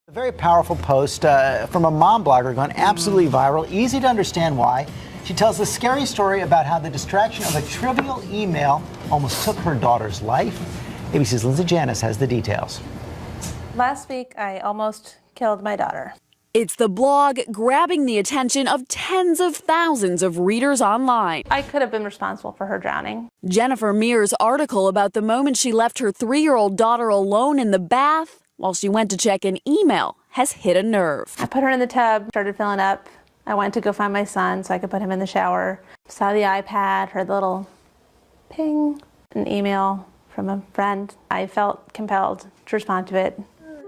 A very powerful post from a mom blogger gone absolutely viral. Easy to understand why. She tells a scary story about how the distraction of a trivial email almost took her daughter's life. ABC's Lindsay Janis has the details. Last week, I almost killed my daughter. It's the blog grabbing the attention of tens of thousands of readers online. I could have been responsible for her drowning. Jennifer Mears' article about the moment she left her 3-year-old daughter alone in the bath while she went to check an email has hit a nerve. I put her in the tub, started filling up. I went to go find my son so I could put him in the shower. Saw the iPad, heard the little ping, an email from a friend. I felt compelled to respond to it.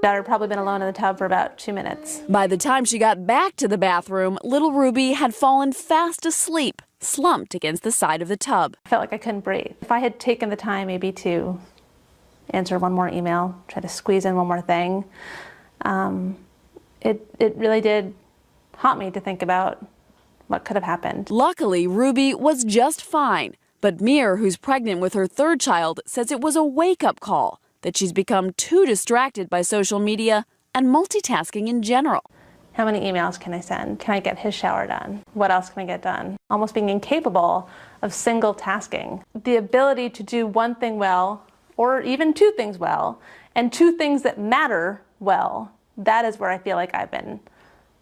Daughter had probably been alone in the tub for about 2 minutes. By the time she got back to the bathroom, little Ruby had fallen fast asleep, slumped against the side of the tub. I felt like I couldn't breathe. If I had taken the time maybe to answer one more email, try to squeeze in one more thing, it really did haunt me to think about what could have happened. Luckily, Ruby was just fine, but Mir, who's pregnant with her 3rd child, says it was a wake-up call that she's become too distracted by social media and multitasking in general. How many emails can I send? Can I get his shower done? What else can I get done? Almost being incapable of single tasking. The ability to do one thing well, or even 2 things well, and 2 things that matter well, that is where I feel like I've been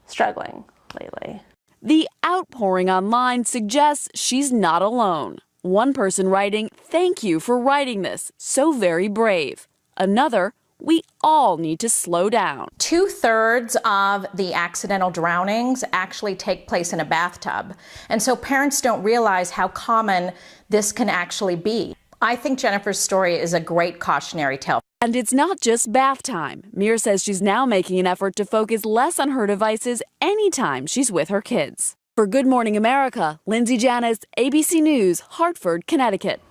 struggling lately. The outpouring online suggests she's not alone. One person writing, "Thank you for writing this, so very brave." Another, "We all need to slow down." 2/3 of the accidental drownings actually take place in a bathtub. And so parents don't realize how common this can actually be. I think Jennifer's story is a great cautionary tale. And it's not just bath time. Mir says she's now making an effort to focus less on her devices anytime she's with her kids. For Good Morning America, Lindsay Janis, ABC News, Hartford, Connecticut.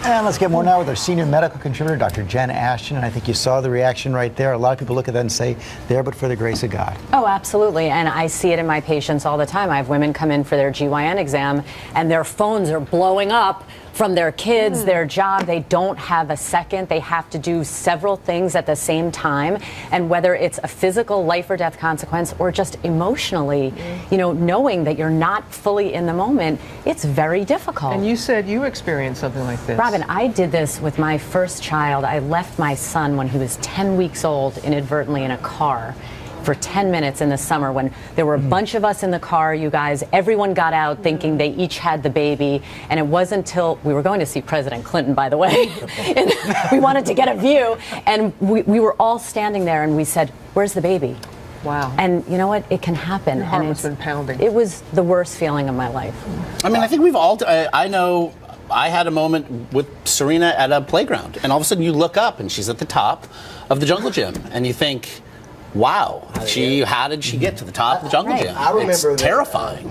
And let's get more now with our senior medical contributor, Dr. Jen Ashton. And I think you saw the reaction right there. A lot of people look at that and say, there but for the grace of God. Oh, absolutely. And I see it in my patients all the time. I have women come in for their GYN exam and their phones are blowing up from their kids, their job. They don't have a second. They have to do several things at the same time. And whether it's a physical life or death consequence or just emotionally, knowing that you're not fully in the moment, it's very difficult. And you said you experienced something like this. Robin, I did this with my first child. I left my son when he was 10 weeks old inadvertently in a car for 10 minutes in the summer when there were a bunch of us in the car, you guys. Everyone got out thinking they each had the baby. And it wasn't until we were going to see President Clinton, by the way. And we wanted to get a view. And we were all standing there and we said, "Where's the baby?" Wow. And you know what? It can happen. Your heart and must have been pounding. It was the worst feeling of my life. I mean, I think we've all, I know I had a moment with Serena at a playground. And all of a sudden you look up and she's at the top of the jungle gym. And you think, wow, how did she get to the top of the jungle gym? I remember it's terrifying.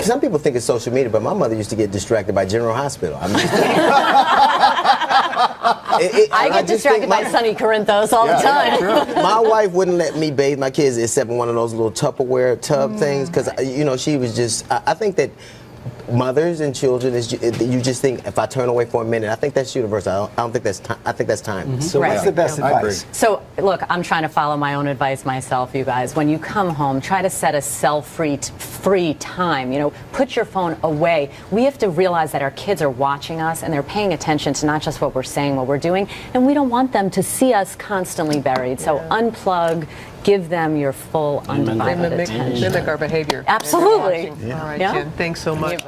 Some people think it's social media, but my mother used to get distracted by General Hospital. I get distracted by Sunny Corinthos all the time. My wife wouldn't let me bathe my kids except in one of those little Tupperware tub things because, she was just, I think that mothers and children, you just think, if I turn away for a minute, I think that's universal. I don't think that's time. I think that's time. So what's the best advice? So, look, I'm trying to follow my own advice myself, you guys. When you come home, try to set a cell-free time. Put your phone away. We have to realize that our kids are watching us and they're paying attention to not just what we're saying, what we're doing, and we don't want them to see us constantly buried. So unplug. Give them your full undivided attention. Mimic our behavior. Absolutely. All right, Jen, thanks so much.